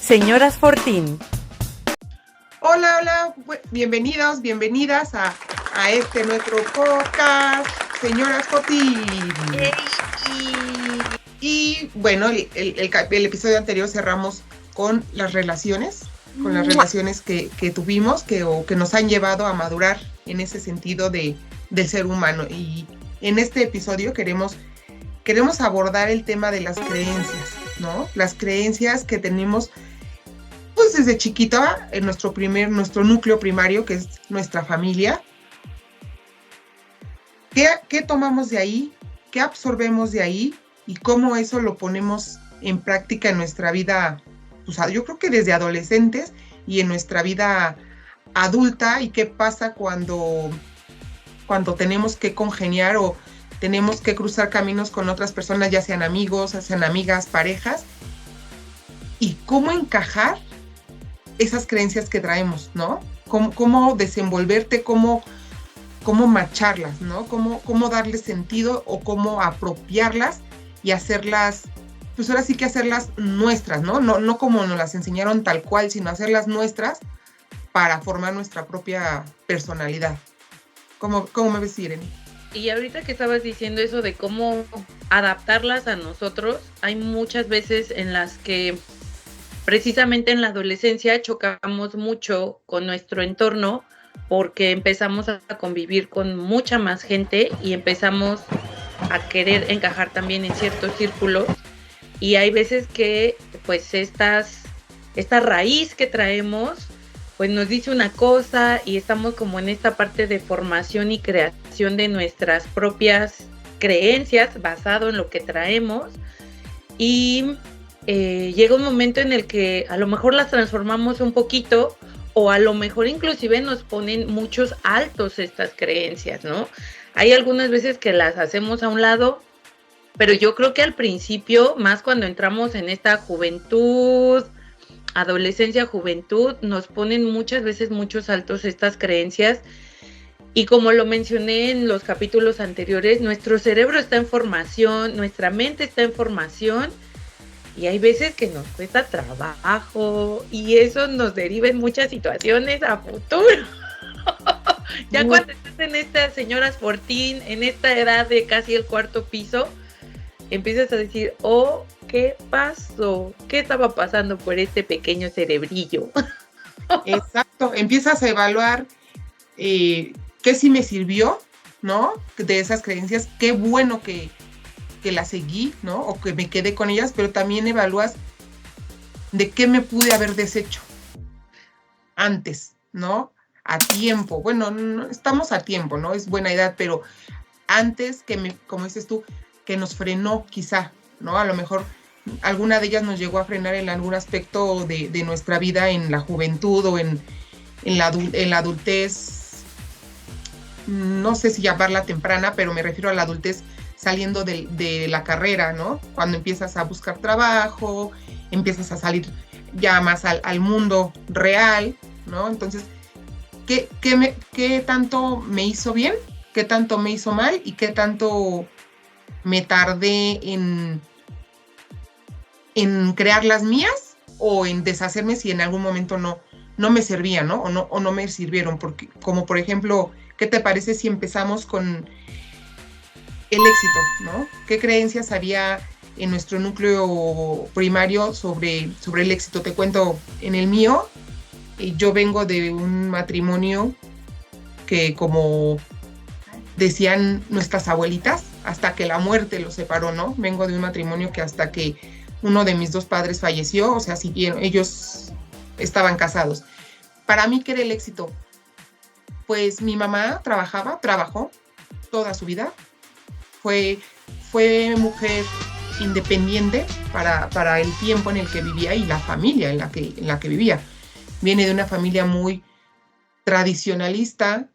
Señoras Fortín. Hola, bienvenidos, bienvenidas a este nuestro podcast, Señoras Fortín. Y bueno, el episodio anterior cerramos con las relaciones, que tuvimos, que nos han llevado a madurar en ese sentido del ser humano. Y en este episodio queremos abordar el tema de las creencias, ¿no? Las creencias que tenemos pues desde chiquita en nuestro núcleo primario, que es nuestra familia. ¿Qué tomamos de ahí? ¿Qué absorbemos de ahí? Y cómo eso lo ponemos en práctica en nuestra vida, pues, yo creo que desde adolescentes y en nuestra vida adulta, y qué pasa cuando tenemos que congeniar o tenemos que cruzar caminos con otras personas, ya sean amigos, ya sean amigas, parejas, y cómo encajar esas creencias que traemos, ¿no? Cómo desenvolverte, cómo macharlas, ¿no? Cómo darle sentido o cómo apropiarlas y hacerlas, pues ahora sí que hacerlas nuestras, ¿no? No como nos las enseñaron tal cual, sino hacerlas nuestras para formar nuestra propia personalidad. ¿Cómo me ves, Irene? Y ahorita que estabas diciendo eso de cómo adaptarlas a nosotros, hay muchas veces en las que precisamente en la adolescencia chocamos mucho con nuestro entorno porque empezamos a convivir con mucha más gente y empezamos a querer encajar también en ciertos círculos, y hay veces que pues esta raíz que traemos pues nos dice una cosa y estamos como en esta parte de formación y creación de nuestras propias creencias basado en lo que traemos, y llega un momento en el que a lo mejor las transformamos un poquito, o a lo mejor inclusive nos ponen muchos altos estas creencias, ¿no? Hay algunas veces que las hacemos a un lado, pero yo creo que al principio, más cuando entramos en esta juventud, adolescencia, juventud, nos ponen muchas veces muchos altos estas creencias. Y como lo mencioné en los capítulos anteriores, nuestro cerebro está en formación, nuestra mente está en formación, y hay veces que nos cuesta trabajo y eso nos deriva en muchas situaciones a futuro. Ya cuando estás en estas Señoras Fortín, en esta edad de casi el cuarto piso, empiezas a decir, oh, ¿qué pasó? ¿Qué estaba pasando por este pequeño cerebrillo? Exacto, empiezas a evaluar qué sí me sirvió, ¿no? De esas creencias, qué bueno que la seguí, ¿no? O que me quedé con ellas, pero también evalúas de qué me pude haber deshecho antes, ¿no? A tiempo. Bueno, no, estamos a tiempo, ¿no? Es buena edad, pero antes como dices tú, que nos frenó quizá, ¿no? A lo mejor alguna de ellas nos llegó a frenar en algún aspecto de nuestra vida, en la juventud o en la adultez, no sé si llamarla temprana, pero me refiero a la adultez saliendo de la carrera, ¿no? Cuando empiezas a buscar trabajo, empiezas a salir ya más al mundo real, ¿no? Entonces, ¿qué tanto me hizo bien? ¿Qué tanto me hizo mal? ¿Y qué tanto me tardé en crear las mías o en deshacerme si en algún momento no me servían, ¿no? O no me sirvieron? Porque, como por ejemplo, ¿qué te parece si empezamos con el éxito, ¿no? ¿Qué creencias había en nuestro núcleo primario sobre el éxito? Te cuento, en el mío, yo vengo de un matrimonio que, como decían nuestras abuelitas, hasta que la muerte los separó, ¿no? Vengo de un matrimonio que hasta que uno de mis dos padres falleció, o sea, siguieron, ellos estaban casados. Para mí, ¿qué era el éxito? Pues mi mamá trabajó toda su vida. Fue mujer independiente para el tiempo en el que vivía y la familia en la que vivía. Viene de una familia muy tradicionalista,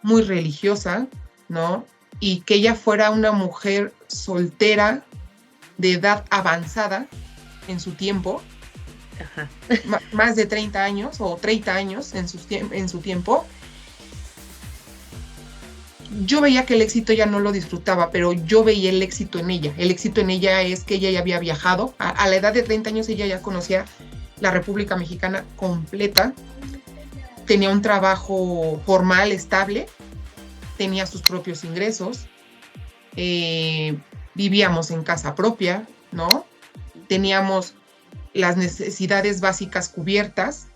muy religiosa, ¿no? Y que ella fuera una mujer soltera de edad avanzada en su tiempo, Ajá. Más de 30 años o 30 años en su tiempo. yo veía que el éxito ya no lo disfrutaba, pero yo veía el éxito en ella. El éxito en ella es que ella ya había viajado. A la edad de 30 años ella ya conocía la República Mexicana completa. Tenía un trabajo formal, estable. Tenía sus propios ingresos. Vivíamos en casa propia, ¿no? Teníamos las necesidades básicas cubiertas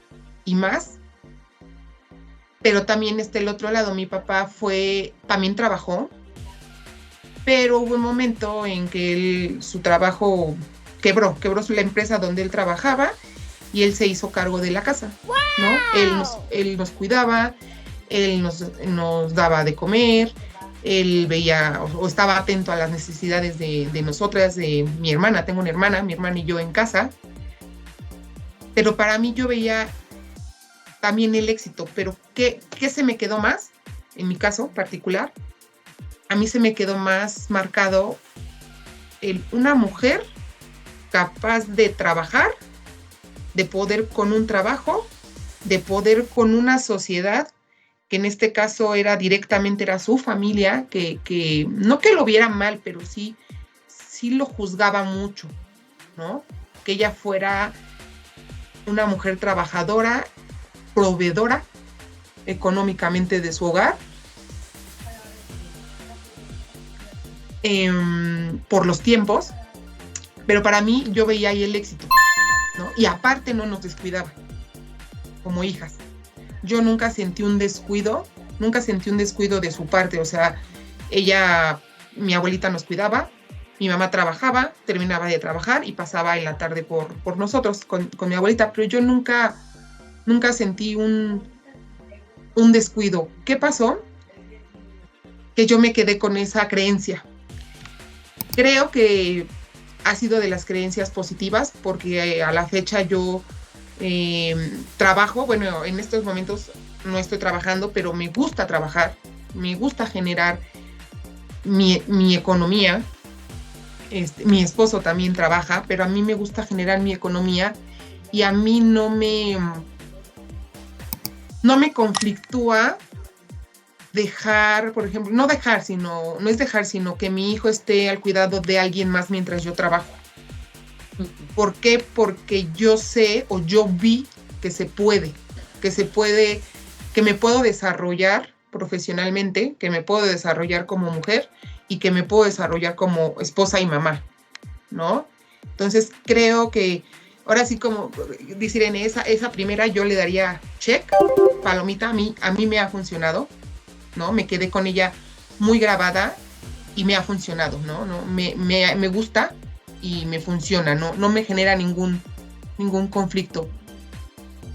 y más. Pero también el otro lado, mi papá también trabajó, pero hubo un momento en que su trabajo quebró la empresa donde él trabajaba y él se hizo cargo de la casa, ¿no? Él nos cuidaba, él nos daba de comer, él veía o estaba atento a las necesidades de nosotras, de mi hermana. Tengo una hermana, mi hermana y yo en casa, pero para mí yo veía también el éxito, pero ¿qué se me quedó más? En mi caso particular, a mí se me quedó más marcado una mujer capaz de trabajar, de poder con un trabajo, de poder con una sociedad, que en este caso era su familia, que no que lo viera mal, pero sí lo juzgaba mucho, ¿no? Que ella fuera una mujer trabajadora, proveedora económicamente de su hogar, por los tiempos, pero para mí yo veía ahí el éxito, ¿no? Y aparte no nos descuidaba como hijas. Yo nunca sentí un descuido de su parte. O sea, mi abuelita nos cuidaba, mi mamá trabajaba, terminaba de trabajar y pasaba en la tarde por nosotros con mi abuelita, pero yo nunca sentí un descuido. ¿Qué pasó? Que yo me quedé con esa creencia. Creo que ha sido de las creencias positivas, porque a la fecha yo trabajo. Bueno, en estos momentos no estoy trabajando, pero me gusta trabajar, me gusta generar mi economía. Mi esposo también trabaja, pero a mí me gusta generar mi economía y a mí no me conflictúa dejar, por ejemplo, no es dejar, sino que mi hijo esté al cuidado de alguien más mientras yo trabajo. ¿Por qué? Porque yo sé o yo vi que se puede, que me puedo desarrollar profesionalmente, que me puedo desarrollar como mujer y que me puedo desarrollar como esposa y mamá, ¿no? Entonces creo que ahora sí, como dice Irene, esa primera yo le daría check, palomita. A mí me ha funcionado, ¿no? Me quedé con ella muy grabada y me ha funcionado, ¿no? Me gusta y me funciona, no me genera ningún conflicto.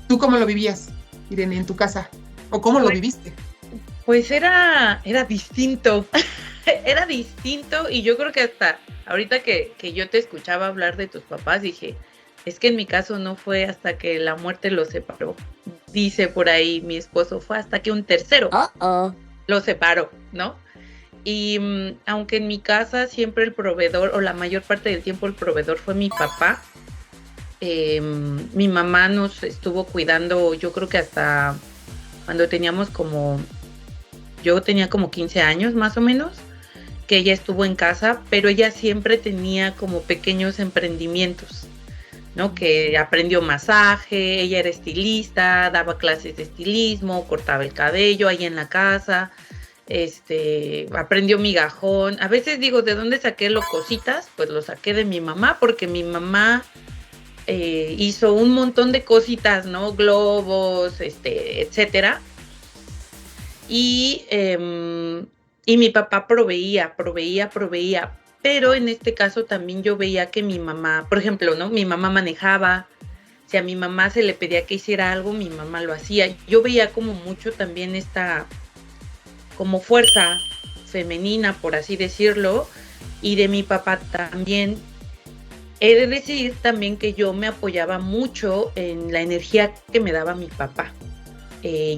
¿Tú cómo lo vivías, Irene, en tu casa? ¿O cómo lo viviste? Pues era distinto. Era distinto, y yo creo que hasta ahorita que yo te escuchaba hablar de tus papás, dije, es que en mi caso no fue hasta que la muerte los separó. Dice por ahí mi esposo, fue hasta que un tercero lo separó, ¿no? Y aunque en mi casa siempre el proveedor, o la mayor parte del tiempo el proveedor fue mi papá, mi mamá nos estuvo cuidando, yo creo que hasta cuando yo tenía como 15 años más o menos, que ella estuvo en casa, pero ella siempre tenía como pequeños emprendimientos, ¿no? Que aprendió masaje, ella era estilista, daba clases de estilismo, cortaba el cabello ahí en la casa, aprendió migajón. A veces digo, ¿de dónde saqué los cositas? Pues lo saqué de mi mamá, porque mi mamá hizo un montón de cositas, ¿no? Globos, etcétera. Y mi papá proveía, pero en este caso también yo veía que mi mamá, por ejemplo, ¿no? Mi mamá manejaba, si a mi mamá se le pedía que hiciera algo, mi mamá lo hacía. Yo veía como mucho también esta como fuerza femenina, por así decirlo, y de mi papá también. He de decir también que yo me apoyaba mucho en la energía que me daba mi papá.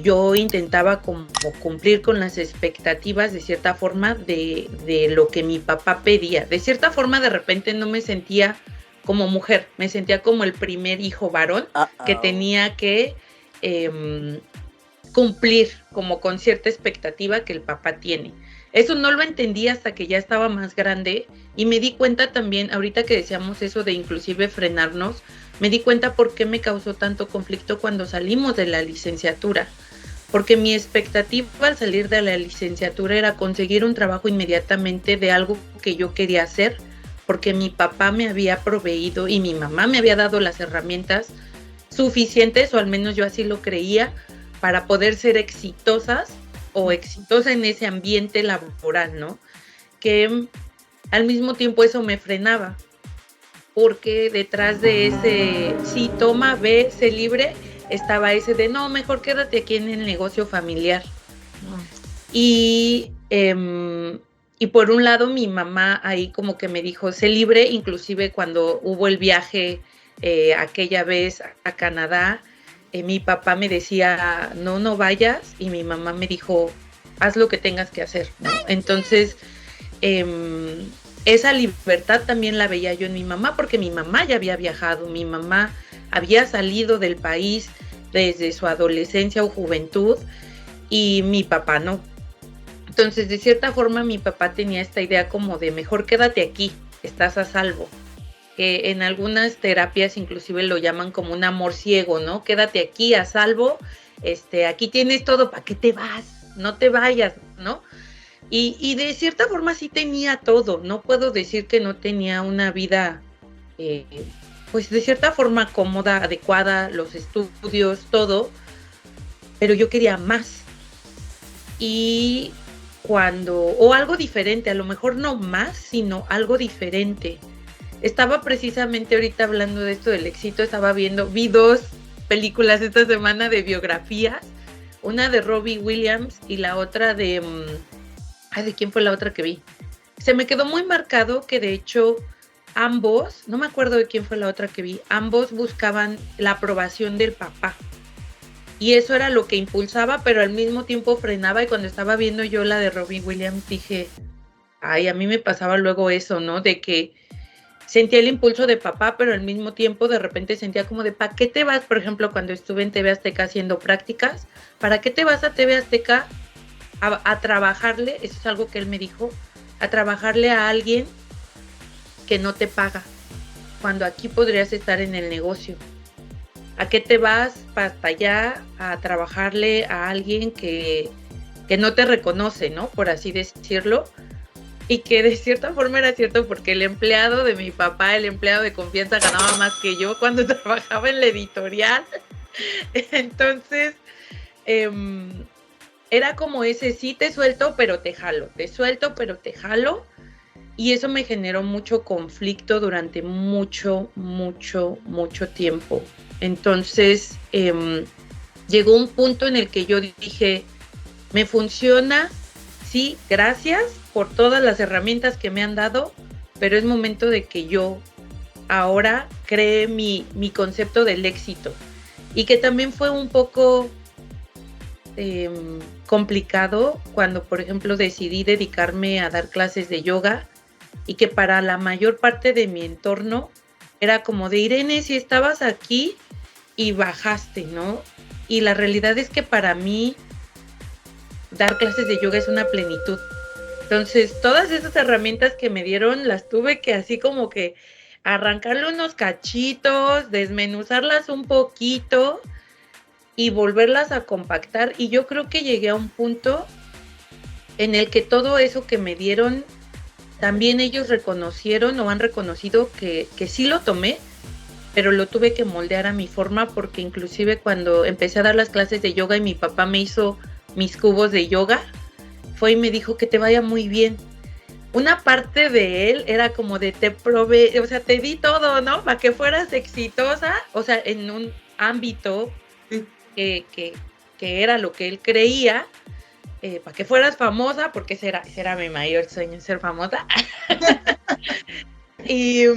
Yo intentaba como cumplir con las expectativas de cierta forma de lo que mi papá pedía. De cierta forma, de repente no me sentía como mujer, me sentía como el primer hijo varón que tenía que cumplir como con cierta expectativa que el papá tiene. Eso no lo entendí hasta que ya estaba más grande y me di cuenta también, ahorita que decíamos eso de inclusive frenarnos, me di cuenta por qué me causó tanto conflicto cuando salimos de la licenciatura. Porque mi expectativa al salir de la licenciatura era conseguir un trabajo inmediatamente de algo que yo quería hacer, porque mi papá me había proveído y mi mamá me había dado las herramientas suficientes, o al menos yo así lo creía, para poder ser exitosas o exitosa en ese ambiente laboral, ¿no? Que al mismo tiempo eso me frenaba, porque detrás de ese, sí, toma, ve, sé libre, estaba ese de, no, mejor quédate aquí en el negocio familiar. Y por un lado mi mamá ahí como que me dijo, sé libre, inclusive cuando hubo el viaje aquella vez a Canadá, mi papá me decía, no vayas, y mi mamá me dijo, haz lo que tengas que hacer, ¿no? Entonces, esa libertad también la veía yo en mi mamá, porque mi mamá ya había viajado, mi mamá había salido del país desde su adolescencia o juventud, y mi papá no. Entonces, de cierta forma, mi papá tenía esta idea como de mejor quédate aquí, estás a salvo. Que en algunas terapias inclusive lo llaman como un amor ciego, ¿no? Quédate aquí a salvo, aquí tienes todo, ¿para qué te vas? No te vayas, ¿no? Y de cierta forma sí tenía todo, no puedo decir que no tenía una vida, pues de cierta forma cómoda, adecuada, los estudios, todo, pero yo quería más. Y o algo diferente, a lo mejor no más, sino algo diferente. Estaba precisamente ahorita hablando de esto del éxito, vi 2 películas esta semana de biografías, una de Robbie Williams y la otra ¿de quién fue la otra que vi? Se me quedó muy marcado que de hecho ambos, no me acuerdo de quién fue la otra que vi, ambos buscaban la aprobación del papá. Y eso era lo que impulsaba, pero al mismo tiempo frenaba, y cuando estaba viendo yo la de Robbie Williams dije, ay, a mí me pasaba luego eso, ¿no? De que sentía el impulso de papá, pero al mismo tiempo de repente sentía como de, ¿para qué te vas? Por ejemplo, cuando estuve en TV Azteca haciendo prácticas, ¿para qué te vas a TV Azteca a trabajarle? Eso es algo que él me dijo, a trabajarle a alguien que no te paga, cuando aquí podrías estar en el negocio. ¿A qué te vas hasta allá a trabajarle a alguien que no te reconoce, ¿no? Por así decirlo. Y que de cierta forma era cierto, porque el empleado de mi papá, el empleado de confianza, ganaba más que yo cuando trabajaba en la editorial. Entonces, era como ese, sí te suelto, pero te jalo, te suelto, pero te jalo. Y eso me generó mucho conflicto durante mucho tiempo. Entonces, llegó un punto en el que yo dije, me funciona, sí, gracias por todas las herramientas que me han dado, pero es momento de que yo ahora cree mi concepto del éxito. Y que también fue un poco complicado cuando, por ejemplo, decidí dedicarme a dar clases de yoga, y que para la mayor parte de mi entorno era como de, Irene, si estabas aquí y bajaste, ¿no? Y la realidad es que para mí dar clases de yoga es una plenitud. Entonces, todas esas herramientas que me dieron las tuve que así como que arrancarle unos cachitos, desmenuzarlas un poquito y volverlas a compactar. Y yo creo que llegué a un punto en el que todo eso que me dieron, también ellos reconocieron o han reconocido que sí lo tomé, pero lo tuve que moldear a mi forma, porque inclusive cuando empecé a dar las clases de yoga y mi papá me hizo mis cubos de yoga, fue y me dijo que te vaya muy bien. Una parte de él era como de te probé, o sea, te di todo, ¿no? Para que fueras exitosa, o sea, en un ámbito que era lo que él creía, para que fueras famosa, porque ese era mi mayor sueño, ser famosa. Y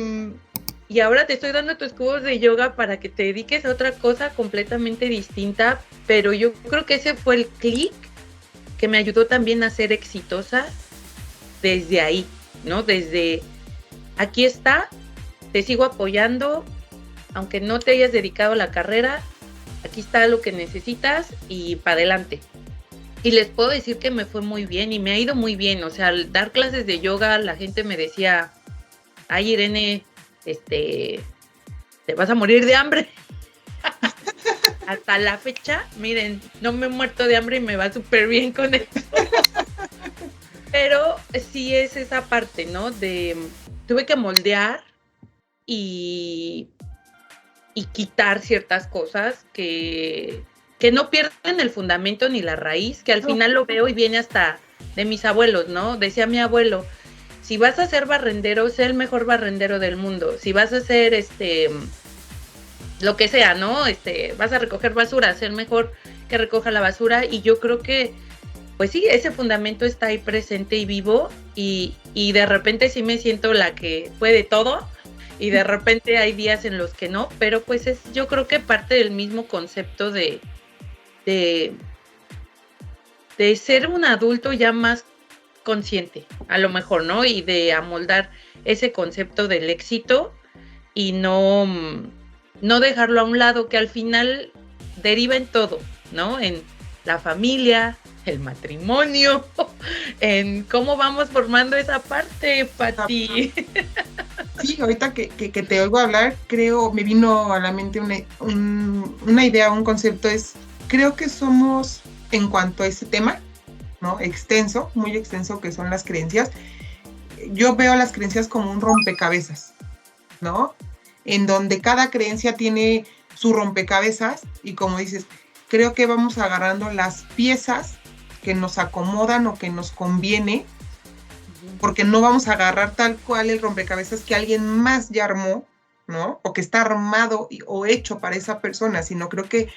ahora te estoy dando tus cubos de yoga para que te dediques a otra cosa completamente distinta, pero yo creo que ese fue el clic que me ayudó también a ser exitosa desde ahí, ¿no? Desde aquí está, te sigo apoyando, aunque no te hayas dedicado a la carrera, aquí está lo que necesitas y para adelante. Y les puedo decir que me fue muy bien y me ha ido muy bien. O sea, al dar clases de yoga, la gente me decía, ay, Irene, te vas a morir de hambre. Hasta la fecha, miren, no me he muerto de hambre y me va súper bien con eso. Pero sí es esa parte, ¿no? Tuve que moldear y quitar ciertas cosas que no pierden el fundamento ni la raíz, que al final lo veo y viene hasta de mis abuelos, ¿no? Decía mi abuelo, si vas a ser barrendero, sé el mejor barrendero del mundo. Si vas a ser lo que sea, ¿no? Vas a recoger basura, sé el mejor que recoja la basura. Y yo creo que, pues sí, ese fundamento está ahí presente y vivo, y de repente sí me siento la que puede todo, y de repente hay días en los que no, pero pues es, yo creo que parte del mismo concepto de ser un adulto ya más consciente, a lo mejor, ¿no? Y de amoldar ese concepto del éxito y no dejarlo a un lado, que al final deriva en todo, ¿no? En la familia, el matrimonio, en cómo vamos formando esa parte, Pati. Sí, ahorita que te oigo hablar, me vino a la mente una idea, un concepto, creo que somos, en cuanto a ese tema, ¿no? Extenso, muy extenso, que son las creencias. Yo veo las creencias como un rompecabezas, ¿no? En donde cada creencia tiene su rompecabezas, y como dices, creo que vamos agarrando las piezas que nos acomodan o que nos conviene, porque no vamos a agarrar tal cual el rompecabezas que alguien más ya armó, ¿no? O que está armado o hecho para esa persona, sino creo que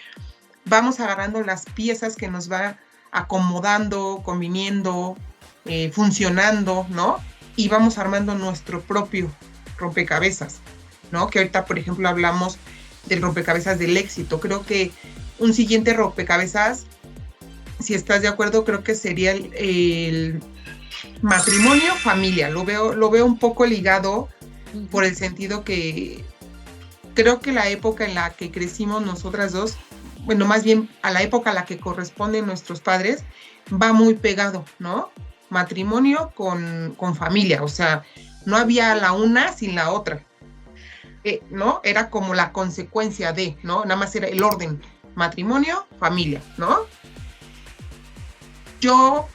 vamos agarrando las piezas que nos va acomodando, conviniendo, funcionando, ¿no? Y vamos armando nuestro propio rompecabezas, ¿no? Que ahorita, por ejemplo, hablamos del rompecabezas del éxito. Creo que un siguiente rompecabezas, si estás de acuerdo, creo que sería el matrimonio, familia. Lo veo un poco ligado, por el sentido que creo que la época en la que crecimos nosotras dos, bueno, más bien a la época a la que corresponden nuestros padres, va muy pegado, ¿no? Matrimonio con familia, o sea, no había la una sin la otra, ¿no? Era como la consecuencia de, ¿no? Nada más era el orden, matrimonio, familia, ¿no? Yo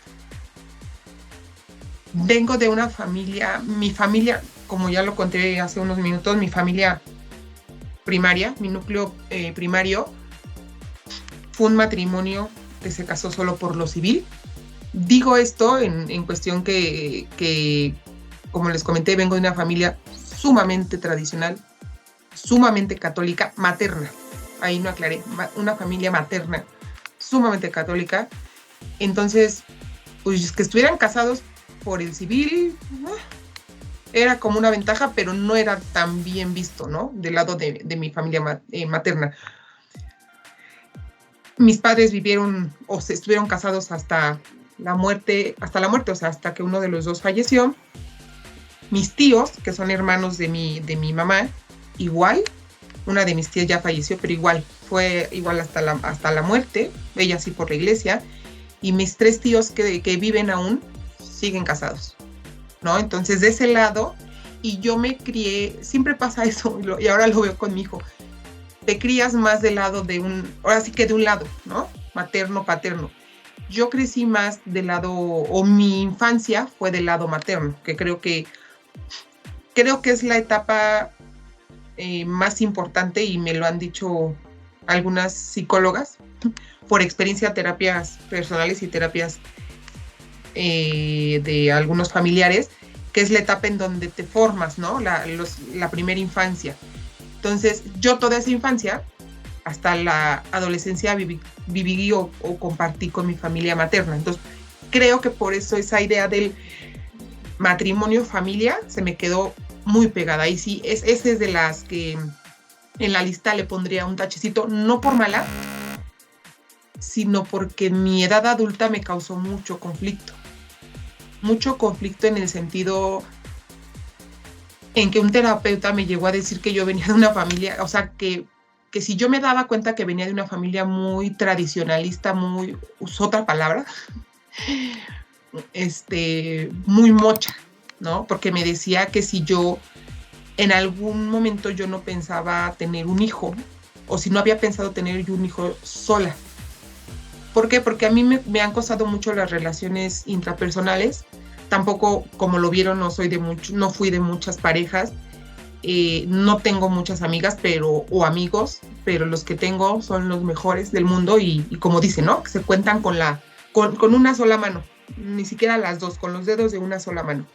vengo de una familia, mi familia, como ya lo conté hace unos minutos, mi familia primaria, mi núcleo primario, fue un matrimonio que se casó solo por lo civil. Digo esto en cuestión que, como les comenté, vengo de una familia sumamente tradicional, sumamente católica, materna. Ahí no aclaré, una familia materna, sumamente católica. Entonces, pues que estuvieran casados por el civil, era como una ventaja, pero no era tan bien visto, ¿no? Del lado de mi familia materna. Mis padres vivieron o se estuvieron casados hasta la muerte, o sea, hasta que uno de los dos falleció. Mis tíos, que son hermanos de mi mamá, igual. Una de mis tías ya falleció, pero igual, fue igual hasta la muerte, ella sí por la iglesia. Y mis 3 tíos que viven aún, siguen casados, ¿no? Entonces, de ese lado, y yo me crié, siempre pasa eso, y ahora lo veo con mi hijo, te crías más del lado ahora sí que de un lado, ¿no? Materno, paterno. Yo crecí más del lado, o mi infancia fue del lado materno, que creo que es la etapa más importante, y me lo han dicho algunas psicólogas, por experiencia, terapias personales y terapias de algunos familiares, que es la etapa en donde te formas, ¿no? La primera infancia. Entonces, yo toda esa infancia, hasta la adolescencia, viví o compartí con mi familia materna. Entonces, creo que por eso esa idea del matrimonio, familia, se me quedó muy pegada. Y sí, esa es de las que en la lista le pondría un tachecito, no por mala, sino porque mi edad adulta me causó mucho conflicto. Mucho conflicto en el sentido en que un terapeuta me llegó a decir que yo venía de una familia, o sea, que si yo me daba cuenta que venía de una familia muy tradicionalista, usó otra palabra, muy mocha, ¿no? Porque me decía que si yo en algún momento yo no pensaba tener un hijo, o si no había pensado tener yo un hijo sola. ¿Por qué? Porque a mí me han costado mucho las relaciones intrapersonales. Tampoco, como lo vieron, no fui de muchas parejas. No tengo muchas amigas o amigos, pero los que tengo son los mejores del mundo y como dicen, ¿no? Que se cuentan con una sola mano, ni siquiera las dos, con los dedos de una sola mano.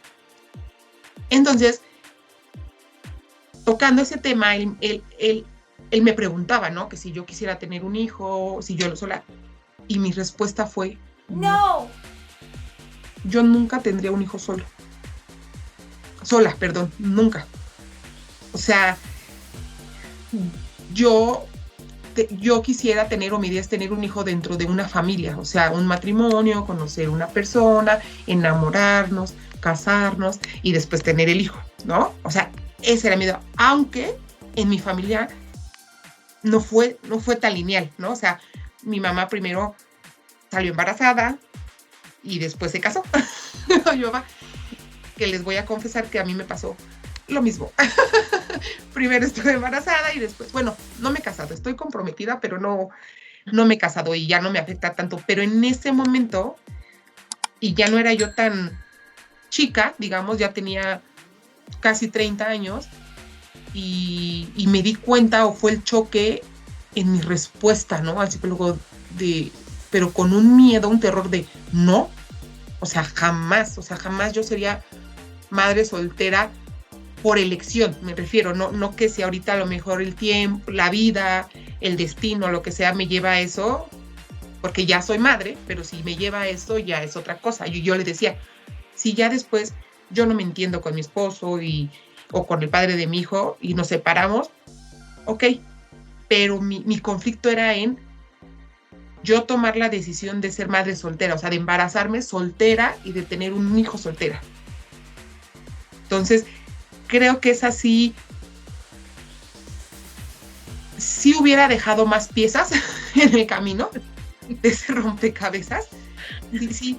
Entonces, tocando ese tema, él me preguntaba, ¿no? Que si yo quisiera tener un hijo, si yo sola, y mi respuesta fue, no. Yo nunca tendría un hijo sola, nunca. O sea, yo quisiera tener, o mi idea es tener un hijo dentro de una familia, o sea, un matrimonio, conocer una persona, enamorarnos, casarnos y después tener el hijo, ¿no? O sea, esa era mi idea, aunque en mi familia no fue tan lineal, ¿no? O sea, mi mamá primero salió embarazada y después se casó. Yo, que les voy a confesar que a mí me pasó lo mismo. Primero estuve embarazada y después, bueno, no me he casado, estoy comprometida, pero no me he casado y ya no me afecta tanto. Pero en ese momento, y ya no era yo tan chica, digamos, ya tenía casi 30 años y me di cuenta, o fue el choque en mi respuesta, ¿no? Al psicólogo pero con un miedo, un terror de no, o sea, jamás yo sería madre soltera por elección, me refiero, no que si ahorita a lo mejor el tiempo, la vida, el destino, lo que sea, me lleva a eso, porque ya soy madre, pero si me lleva a eso ya es otra cosa. Yo le decía, si ya después yo no me entiendo con mi esposo o con el padre de mi hijo y nos separamos, ok, pero mi conflicto era en yo tomar la decisión de ser madre soltera, o sea, de embarazarme soltera y de tener un hijo soltera. Entonces, creo que es así. Sí hubiera dejado más piezas en el camino de ese rompecabezas. Sí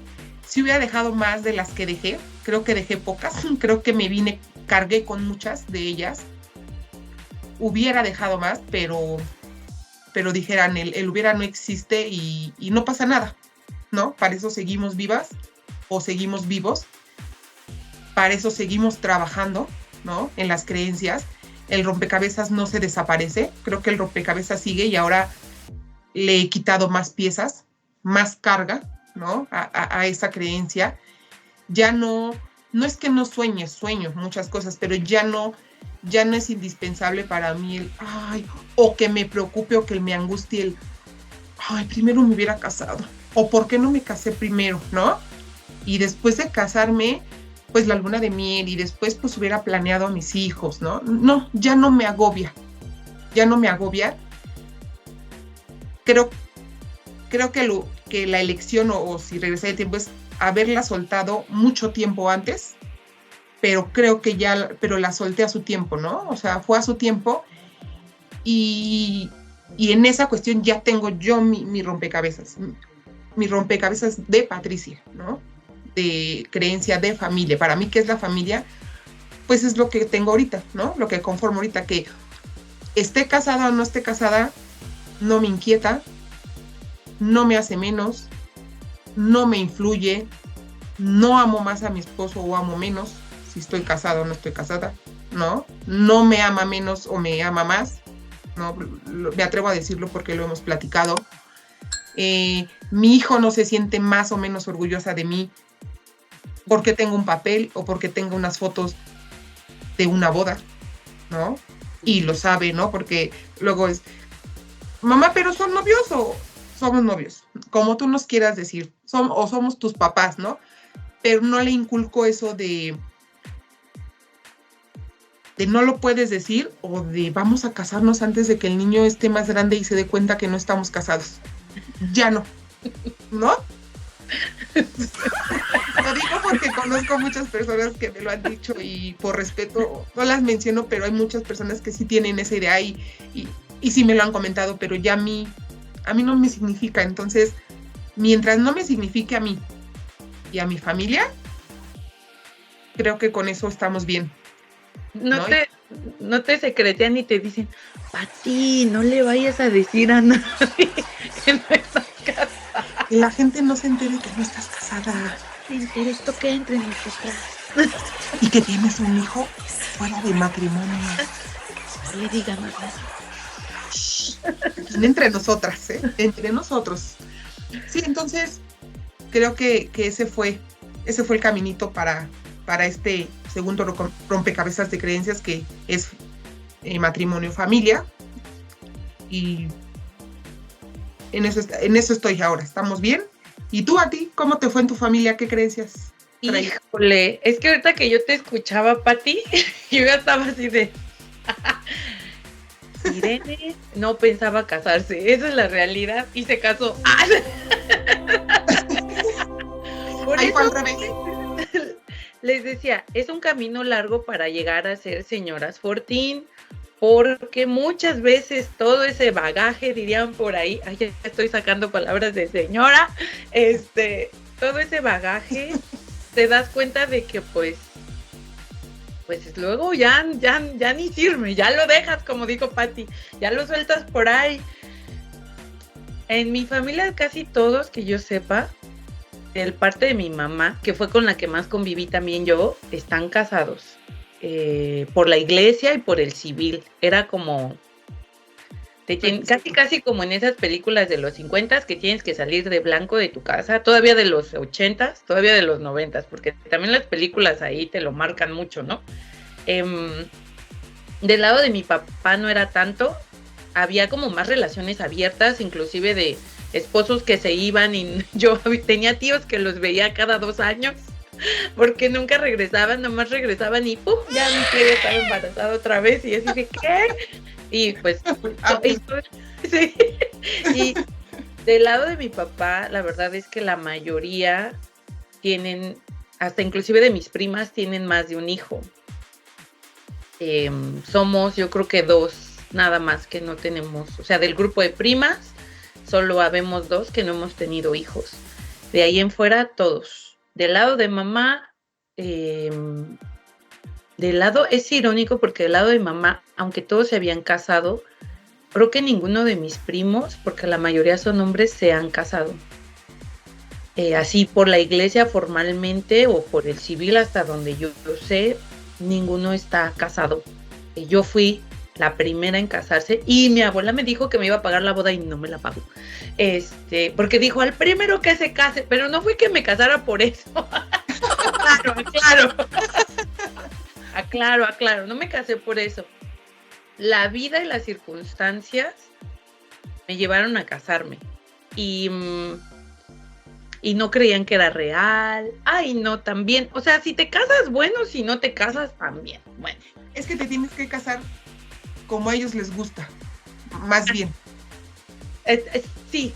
hubiera dejado más de las que dejé. Creo que dejé pocas. Creo que cargué con muchas de ellas. Hubiera dejado más, pero dijeran, el hubiera no existe y no pasa nada, ¿no? Para eso seguimos vivas o seguimos vivos. Para eso seguimos trabajando, ¿no? En las creencias. El rompecabezas no se desaparece. Creo que el rompecabezas sigue y ahora le he quitado más piezas, más carga, ¿no? A esa creencia. Ya no es que no sueño muchas cosas, pero ya no es indispensable para mí o que me preocupe o que me angustie primero me hubiera casado, o por qué no me casé primero, ¿no? Y después de casarme, pues la luna de miel, y después pues hubiera planeado a mis hijos, ¿no? No, ya no me agobia. Creo que la elección, o si regresé el tiempo, es haberla soltado mucho tiempo antes, pero creo que pero la solté a su tiempo, ¿no? O sea, fue a su tiempo y en esa cuestión ya tengo yo mi rompecabezas de Patricia, ¿no? De creencia, de familia. Para mí, ¿qué es la familia? Pues es lo que tengo ahorita, ¿no? Lo que conformo ahorita, que esté casada o no esté casada, no me inquieta, no me hace menos, no me influye, no amo más a mi esposo o amo menos, si estoy casada o no estoy casada, ¿no? No me ama menos o me ama más, ¿no? Me atrevo a decirlo porque lo hemos platicado. Mi hijo no se siente más o menos orgullosa de mí porque tengo un papel o porque tengo unas fotos de una boda, ¿no? Y lo sabe, ¿no? Porque luego es, mamá, pero ¿son novios o somos novios? Como tú nos quieras decir, o somos tus papás, ¿no? Pero no le inculco eso de no lo puedes decir, o de vamos a casarnos antes de que el niño esté más grande y se dé cuenta que no estamos casados. Ya no, ¿no? Lo digo porque conozco muchas personas que me lo han dicho y por respeto no las menciono, pero hay muchas personas que sí tienen esa idea y Y sí me lo han comentado, pero ya a mí no me significa. Entonces, mientras no me signifique a mí y a mi familia, creo que con eso estamos bien. No te secretean ni te dicen, Pati, no le vayas a decir a nadie que no estás casada. Que la gente no se entere que no estás casada. Sentir esto que entre nosotras. Y que tienes un hijo fuera de matrimonio. No le digan a nadie. Entre nosotras, entre nosotros. Sí, entonces creo que ese fue el caminito para este segundo rompecabezas de creencias, que es matrimonio, familia. Y en eso estoy ahora. ¿Estamos bien? ¿Y tú, a ti? ¿Cómo te fue en tu familia? ¿Qué creencias traías? Híjole, es que ahorita que yo te escuchaba, Pati, yo ya estaba así de... Irene no pensaba casarse, esa es la realidad, y se casó. Por Ahí eso fue al revés. les decía, es un camino largo para llegar a ser señoras Fortín, porque muchas veces todo ese bagaje, dirían por ahí, ay, ya estoy sacando palabras de señora, todo ese bagaje, te das cuenta de que pues luego ya ni sirve, ya lo dejas, como dijo Pati, ya lo sueltas por ahí. En mi familia casi todos, que yo sepa, el parte de mi mamá, que fue con la que más conviví también yo, están casados. Por la iglesia y por el civil. Era como casi como en esas películas de los 50 que tienes que salir de blanco de tu casa, todavía de los 80, todavía de los 90, porque también las películas ahí te lo marcan mucho, ¿no? Del lado de mi papá no era tanto, había como más relaciones abiertas, inclusive de esposos que se iban, y yo tenía tíos que los veía cada 2 años porque nunca regresaban, nomás regresaban y ¡pum! Ya mi tía estaba embarazada otra vez, y yo dije, ¿qué? Y pues, sí. Y del lado de mi papá, la verdad es que la mayoría tienen, hasta inclusive de mis primas, tienen más de un hijo. Somos, yo creo que 2, nada más que no tenemos, o sea, del grupo de primas, solo habemos 2 que no hemos tenido hijos. De ahí en fuera, todos. Del lado de mamá, del lado, es irónico porque del lado de mamá, aunque todos se habían casado, creo que ninguno de mis primos, porque la mayoría son hombres, se han casado. Así por la iglesia formalmente o por el civil, hasta donde yo sé, ninguno está casado. Yo fui la primera en casarse, y mi abuela me dijo que me iba a pagar la boda y no me la pagó. Porque dijo, al primero que se case, pero no fue que me casara por eso. Aclaro, no me casé por eso. La vida y las circunstancias me llevaron a casarme, y no creían que era real. Ay, no, también, o sea, si te casas, bueno, si no te casas, también, bueno. Es que te tienes que casar como a ellos les gusta, más bien. Sí,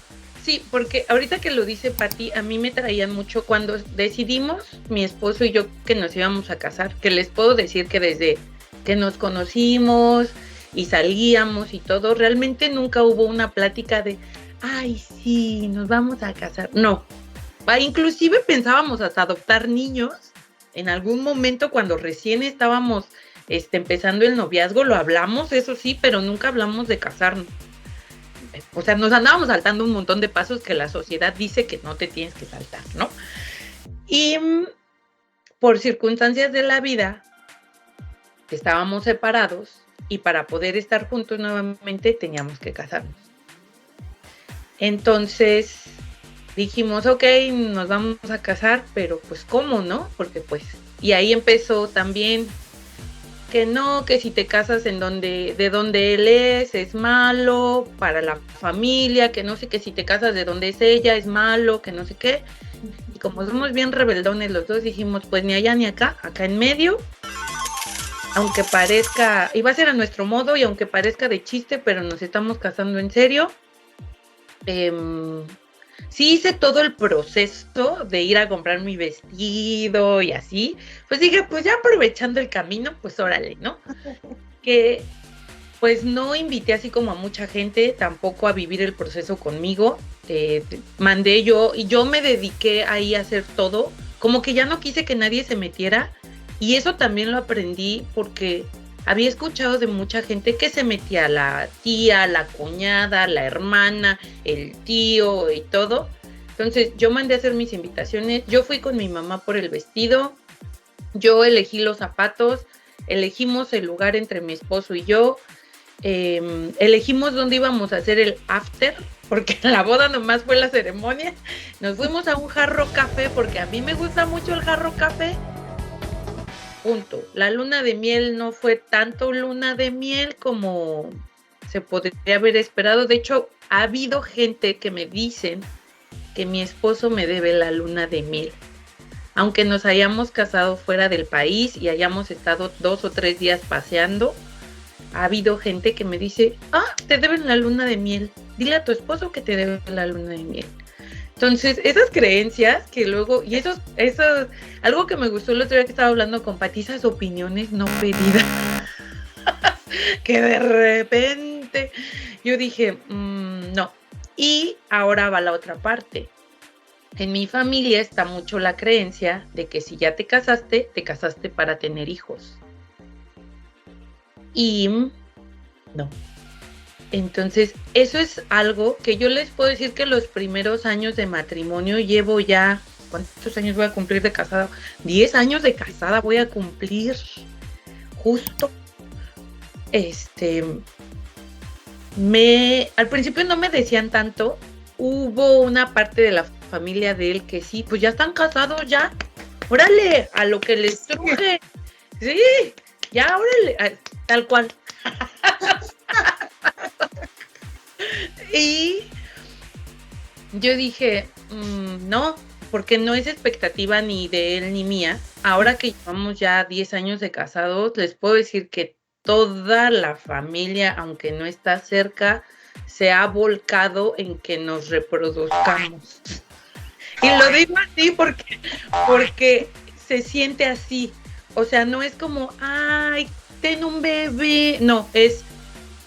porque ahorita que lo dice Pati, a mí me traían mucho cuando decidimos, mi esposo y yo, que nos íbamos a casar, que les puedo decir que desde que nos conocimos y salíamos y todo, realmente nunca hubo una plática de, ay, sí, nos vamos a casar. No, inclusive pensábamos hasta adoptar niños en algún momento cuando recién estábamos empezando el noviazgo, lo hablamos, eso sí, pero nunca hablamos de casarnos. O sea, nos andábamos saltando un montón de pasos que la sociedad dice que no te tienes que saltar, ¿no? Y por circunstancias de la vida, estábamos separados, y para poder estar juntos nuevamente teníamos que casarnos. Entonces dijimos, ok, nos vamos a casar, pero pues ¿cómo, no? Porque pues, y ahí empezó también que no, que si te casas de donde él es malo para la familia, que no sé, que si te casas de donde es ella es malo, que no sé qué. Y como somos bien rebeldones los dos, dijimos, pues ni allá ni acá en medio, aunque parezca, iba a ser a nuestro modo y aunque parezca de chiste, pero nos estamos casando en serio. Sí hice todo el proceso de ir a comprar mi vestido y así, pues dije, pues ya aprovechando el camino, pues órale, ¿no? Que Pues no invité así como a mucha gente, tampoco a vivir el proceso conmigo. Mandé yo, y yo me dediqué ahí a hacer todo. Como que ya no quise que nadie se metiera. Y eso también lo aprendí porque había escuchado de mucha gente que se metía la tía, la cuñada, la hermana, el tío y todo. Entonces yo mandé a hacer mis invitaciones. Yo fui con mi mamá por el vestido. Yo elegí los zapatos. Elegimos el lugar entre mi esposo y yo. Elegimos dónde íbamos a hacer el after, porque la boda nomás fue la ceremonia. Nos fuimos a un Jarro Café, porque a mí me gusta mucho el Jarro Café. Punto. La luna de miel no fue tanto luna de miel como se podría haber esperado. De hecho, ha habido gente que me dicen que mi esposo me debe la luna de miel. Aunque nos hayamos casado fuera del país y hayamos estado 2 o 3 días paseando, ha habido gente que me dice, te deben la luna de miel, dile a tu esposo que te debe la luna de miel. Entonces, esas creencias que luego, y eso, algo que me gustó el otro día que estaba hablando con Pati, esas opiniones no pedidas, que de repente yo dije, no. Y ahora va la otra parte. En mi familia está mucho la creencia de que si ya te casaste para tener hijos. Y no. Entonces, eso es algo que yo les puedo decir que los primeros años de matrimonio llevo ya, ¿cuántos años voy a cumplir de casada? 10 años de casada voy a cumplir, justo. Al principio no me decían tanto, hubo una parte de la familia de él que sí, pues ya están casados ya, órale, a lo que les truje, sí, ya órale, tal cual. Y yo dije, no, porque no es expectativa ni de él ni mía. Ahora que llevamos ya 10 años de casados, les puedo decir que toda la familia, aunque no está cerca, se ha volcado en que nos reproduzcamos. Y lo digo así porque se siente así. O sea, no es como, ay, ten un bebé. No, es,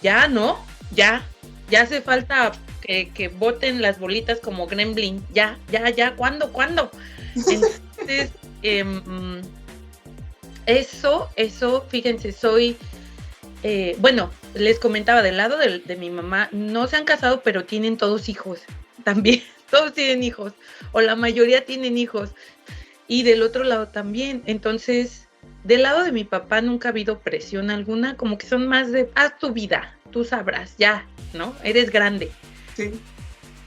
ya, ¿no? Ya hace falta que boten las bolitas como Gremlin. Ya, ¿cuándo? Entonces, eso, fíjense, soy... bueno, les comentaba, del lado de mi mamá, no se han casado, pero tienen todos hijos, también, todos tienen hijos, o la mayoría tienen hijos, y del otro lado también. Entonces, del lado de mi papá nunca ha habido presión alguna, como que son más de, haz tu vida, tú sabrás, ya, ¿no? Eres grande. Sí.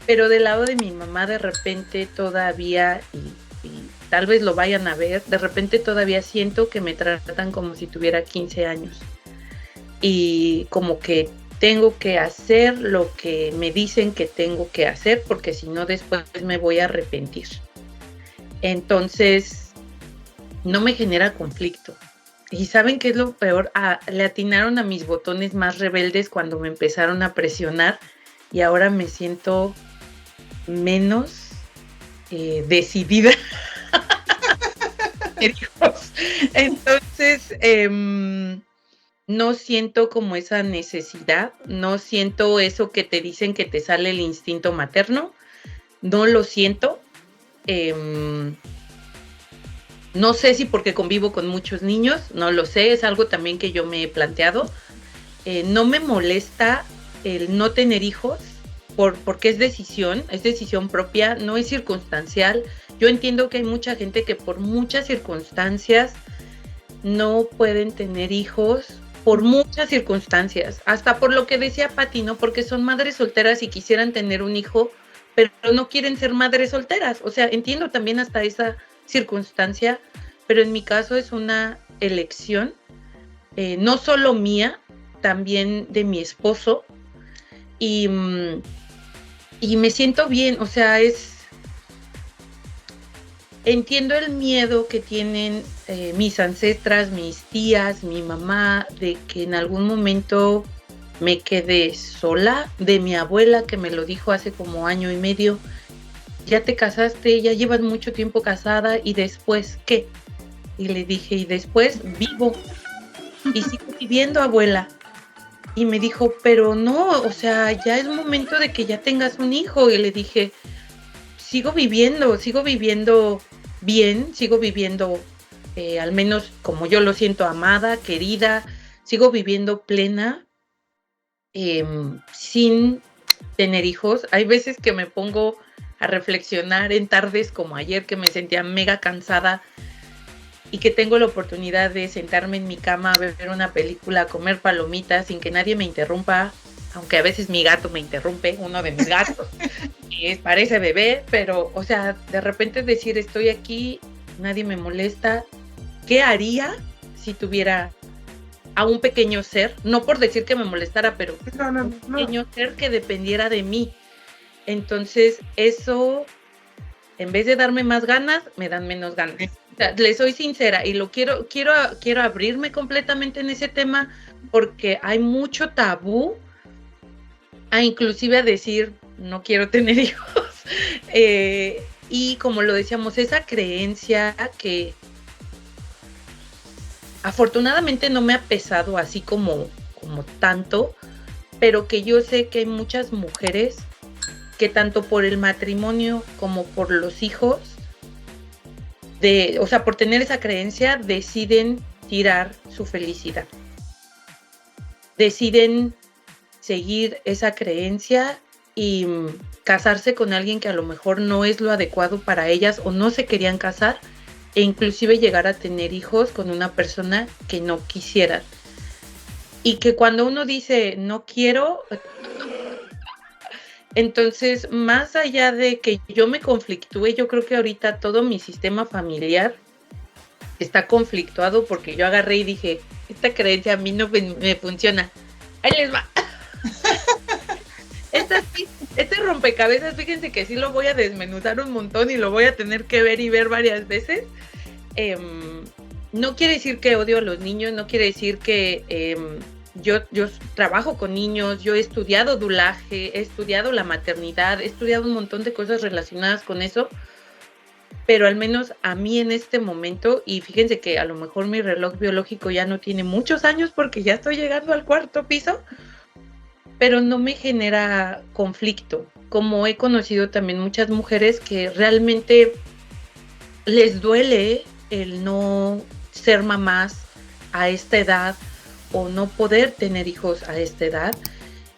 Pero del lado de mi mamá, de repente todavía, y tal vez lo vayan a ver, de repente todavía siento que me tratan como si tuviera 15 años. Y como que tengo que hacer lo que me dicen que tengo que hacer, porque si no después me voy a arrepentir. Entonces, no me genera conflicto. Y ¿saben qué es lo peor? Le atinaron a mis botones más rebeldes cuando me empezaron a presionar, y ahora me siento menos decidida. Entonces, no siento como esa necesidad, no siento eso que te dicen que te sale el instinto materno, no lo siento. No sé si porque convivo con muchos niños, no lo sé, es algo también que yo me he planteado. No me molesta el no tener hijos, porque es decisión propia, no es circunstancial. Yo entiendo que hay mucha gente que por muchas circunstancias no pueden tener hijos, por muchas circunstancias, hasta por lo que decía Pati, ¿no? Porque son madres solteras y quisieran tener un hijo, pero no quieren ser madres solteras. O sea, entiendo también hasta esa circunstancia, pero en mi caso es una elección, no solo mía, también de mi esposo, y me siento bien. O sea, entiendo el miedo que tienen mis ancestras, mis tías, mi mamá, de que en algún momento me quedé sola, de mi abuela que me lo dijo hace como 1 año y medio, ya te casaste, ya llevas mucho tiempo casada, ¿y después qué? Y le dije, y después vivo, y sigo viviendo, abuela. Y me dijo, pero no, o sea, ya es momento de que ya tengas un hijo. Y le dije, sigo viviendo bien, sigo viviendo al menos como yo lo siento, amada, querida, sigo viviendo plena, sin tener hijos. Hay veces que me pongo a reflexionar en tardes como ayer, que me sentía mega cansada y que tengo la oportunidad de sentarme en mi cama a ver una película, a comer palomitas sin que nadie me interrumpa, aunque a veces mi gato me interrumpe, uno de mis gatos, que parece bebé, pero, o sea, de repente decir, estoy aquí, nadie me molesta. ¿Qué haría si tuviera a un pequeño ser? No por decir que me molestara, pero un pequeño ser que dependiera de mí. Entonces, eso, en vez de darme más ganas, me dan menos ganas. O sea, le soy sincera y lo quiero abrirme completamente en ese tema porque hay mucho tabú a inclusive a decir, no quiero tener hijos. Y como lo decíamos, esa creencia que afortunadamente no me ha pesado así como tanto, pero que yo sé que hay muchas mujeres que tanto por el matrimonio como por los hijos, o sea, por tener esa creencia, deciden tirar su felicidad. Deciden seguir esa creencia y casarse con alguien que a lo mejor no es lo adecuado para ellas o no se querían casar, e inclusive llegar a tener hijos con una persona que no quisieran. Y que cuando uno dice no quiero, entonces más allá de que yo me conflictúe, yo creo que ahorita todo mi sistema familiar está conflictuado porque yo agarré y dije, esta creencia a mí no me funciona. Ahí les va. Este rompecabezas, fíjense que sí lo voy a desmenuzar un montón y lo voy a tener que ver y ver varias veces. No quiere decir que odio a los niños, no quiere decir que yo trabajo con niños, yo he estudiado dulaje, he estudiado la maternidad, he estudiado un montón de cosas relacionadas con eso, pero al menos a mí en este momento, y fíjense que a lo mejor mi reloj biológico ya no tiene muchos años porque ya estoy llegando al 4º piso, pero no me genera conflicto, como he conocido también muchas mujeres que realmente les duele el no ser mamás a esta edad o no poder tener hijos a esta edad,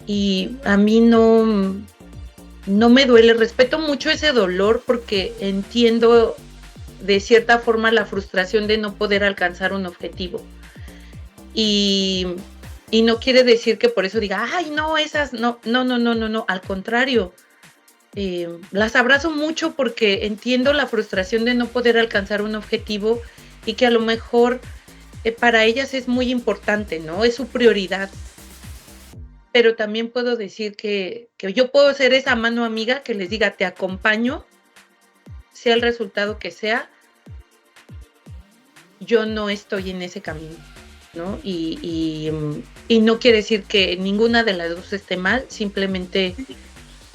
y a mí no me duele, respeto mucho ese dolor porque entiendo de cierta forma la frustración de no poder alcanzar un objetivo, y no quiere decir que por eso diga, ay, no, esas, no, al contrario, las abrazo mucho porque entiendo la frustración de no poder alcanzar un objetivo y que a lo mejor para ellas es muy importante, ¿no? Es su prioridad. Pero también puedo decir que yo puedo ser esa mano amiga que les diga, te acompaño, sea el resultado que sea, yo no estoy en ese camino, ¿no? Y no quiere decir que ninguna de las dos esté mal, simplemente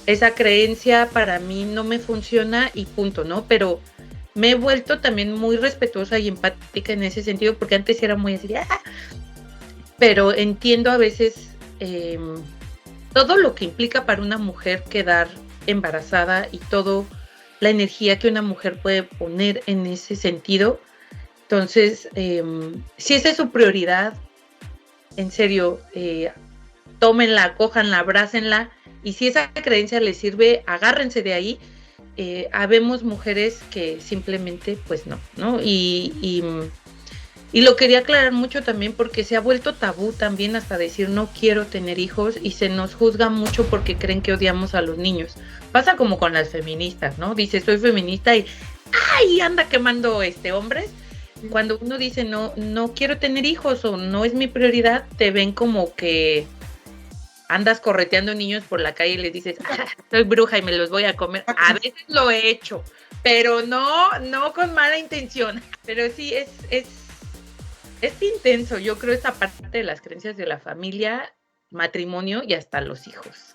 esa creencia para mí no me funciona y punto, ¿no? Pero me he vuelto también muy respetuosa y empática en ese sentido, porque antes era muy así, pero entiendo a veces todo lo que implica para una mujer quedar embarazada y toda la energía que una mujer puede poner en ese sentido. Entonces, si esa es su prioridad, en serio, tómenla, acójanla, abrácenla, y si esa creencia les sirve, agárrense de ahí. Habemos mujeres que simplemente pues no, y lo quería aclarar mucho también porque se ha vuelto tabú también hasta decir no quiero tener hijos, y se nos juzga mucho porque creen que odiamos a los niños. Pasa como con las feministas, ¿no? Dice soy feminista y ¡ay! Anda quemando hombres. Cuando uno dice no quiero tener hijos o no es mi prioridad, te ven como que andas correteando niños por la calle y les dices, soy bruja y me los voy a comer. A veces lo he hecho, pero no con mala intención. Pero sí, es intenso, yo creo, esa parte de las creencias de la familia, matrimonio y hasta los hijos.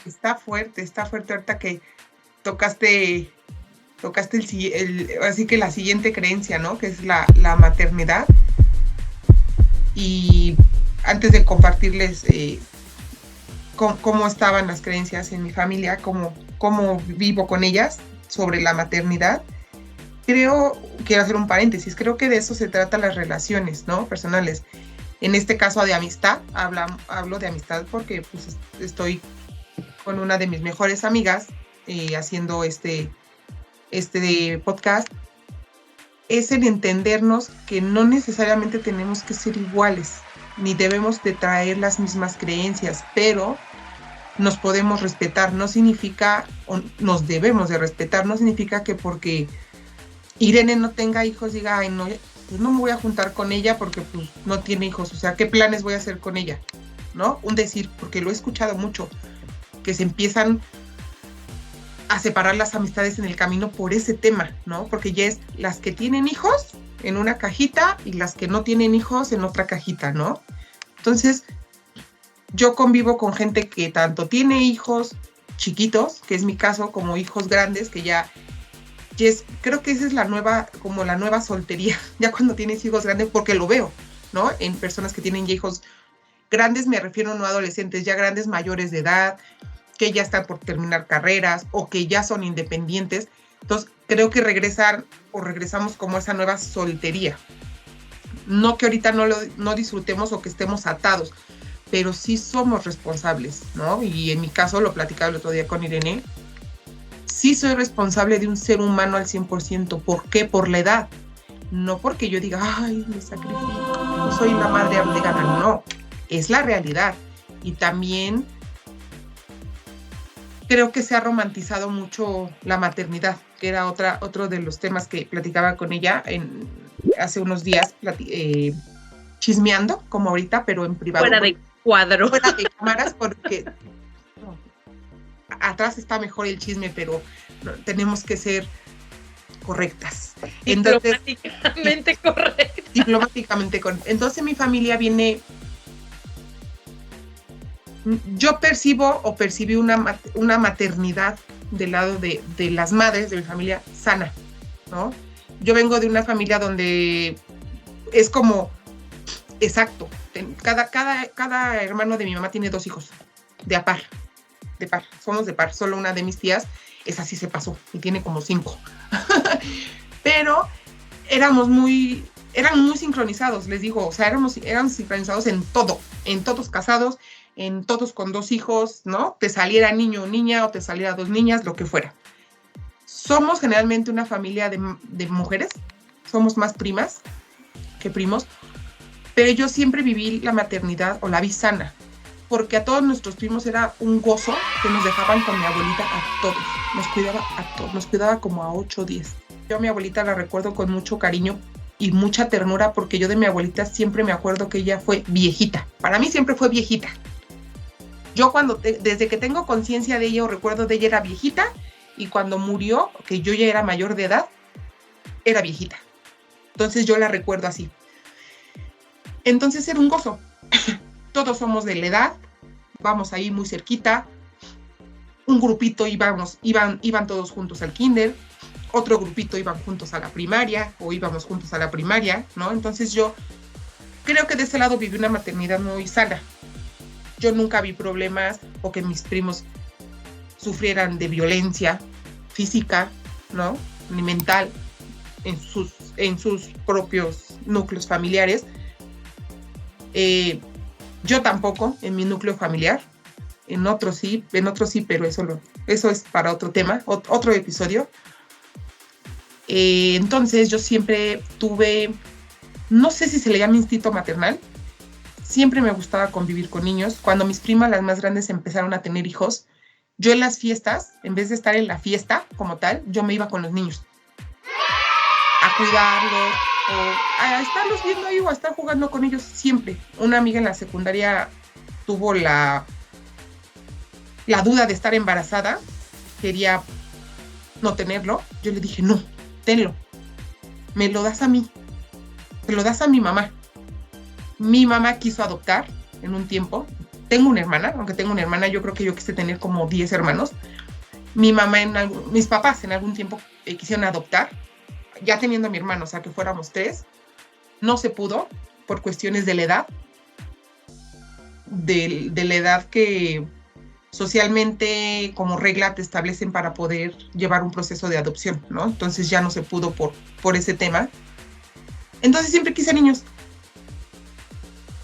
Está fuerte ahorita que tocaste así que la siguiente creencia, ¿no? Que es la maternidad. Y antes de compartirles cómo estaban las creencias en mi familia, cómo vivo con ellas sobre la maternidad, quiero hacer un paréntesis, creo que de eso se trata las relaciones, ¿no? Personales. En este caso de amistad, hablo de amistad porque pues, estoy con una de mis mejores amigas haciendo este podcast. Es el entendernos que no necesariamente tenemos que ser iguales, ni debemos de traer las mismas creencias, pero nos podemos respetar, no significa, o nos debemos de respetar, no significa que porque Irene no tenga hijos diga, ay, no, pues no me voy a juntar con ella porque pues no tiene hijos, o sea, ¿qué planes voy a hacer con ella? ¿No? Un decir, porque lo he escuchado mucho, que se empiezan a separar las amistades en el camino por ese tema, ¿no? Porque ya es las que tienen hijos en una cajita y las que no tienen hijos en otra cajita, ¿no? Entonces, yo convivo con gente que tanto tiene hijos chiquitos, que es mi caso, como hijos grandes, que ya es, creo que esa es la nueva soltería, ya cuando tienes hijos grandes, porque lo veo, ¿no? En personas que tienen ya hijos grandes, me refiero no a adolescentes, ya grandes mayores de edad, que ya están por terminar carreras o que ya son independientes. Entonces, creo que regresamos como a esa nueva soltería. No que ahorita no disfrutemos o que estemos atados, pero sí somos responsables, ¿no? Y en mi caso, lo platicaba el otro día con Irene, sí soy responsable de un ser humano al 100%. ¿Por qué? Por la edad. No porque yo diga, ay, me sacrifico, no soy la madre abnegada. No, es la realidad. Y también creo que se ha romantizado mucho la maternidad, que era otro de los temas que platicaba con ella hace unos días, chismeando, como ahorita, pero en privado. Fuera de cuadro. Fuera de cámaras, porque atrás está mejor el chisme, pero tenemos que ser correctas. Diplomáticamente correctas. Diplomáticamente correctas. Entonces mi familia viene... Yo percibí una maternidad del lado de las madres de mi familia sana, ¿no? Yo vengo de una familia donde es como, exacto, cada hermano de mi mamá tiene 2 hijos, de par, somos de par, solo una de mis tías, esa sí se pasó, y tiene como 5. Pero eran muy sincronizados, les digo, o sea, éramos sincronizados en todo, en todos casados, en todos con 2 hijos, ¿no? Te saliera niño o niña o te saliera 2 niñas, lo que fuera. Somos generalmente una familia de mujeres, somos más primas que primos, pero yo siempre viví la maternidad o la vi sana, porque a todos nuestros primos era un gozo que nos dejaban con mi abuelita a todos, nos cuidaba como a 8 o 10. Yo a mi abuelita la recuerdo con mucho cariño y mucha ternura, porque yo de mi abuelita siempre me acuerdo que ella fue viejita, para mí siempre fue viejita. Yo desde que tengo conciencia de ella o recuerdo de ella era viejita, y cuando murió, que yo ya era mayor de edad, era viejita. Entonces yo la recuerdo así. Entonces era un gozo. Todos somos de la edad, vamos ahí muy cerquita. Un grupito iban todos juntos al kinder, otro grupito iban juntos a la primaria, o íbamos juntos a la primaria, ¿no? Entonces yo creo que de ese lado viví una maternidad muy sana. Yo nunca vi problemas o que mis primos sufrieran de violencia física, ¿no? Ni mental en sus propios núcleos familiares. Yo tampoco en mi núcleo familiar. En otros sí, pero eso es para otro tema, otro episodio. Entonces yo siempre tuve, no sé si se le llama instinto maternal. Siempre me gustaba convivir con niños. Cuando mis primas, las más grandes, empezaron a tener hijos, yo en las fiestas, en vez de estar en la fiesta como tal, yo me iba con los niños a cuidarlos o a estarlos viendo ahí o a estar jugando con ellos siempre. Una amiga en la secundaria tuvo la duda de estar embarazada, quería no tenerlo. Yo le dije, no, tenlo, me lo das a mí, te lo das a mi mamá. Mi mamá quiso adoptar en un tiempo. Tengo una hermana, aunque tengo una hermana, yo creo que yo quise tener como 10 hermanos. Mis papás en algún tiempo quisieron adoptar, ya teniendo a mi hermano, o sea, que fuéramos 3. No se pudo por cuestiones de la edad. de la edad que socialmente como regla te establecen para poder llevar un proceso de adopción, ¿no? Entonces ya no se pudo por ese tema. Entonces siempre quise niños.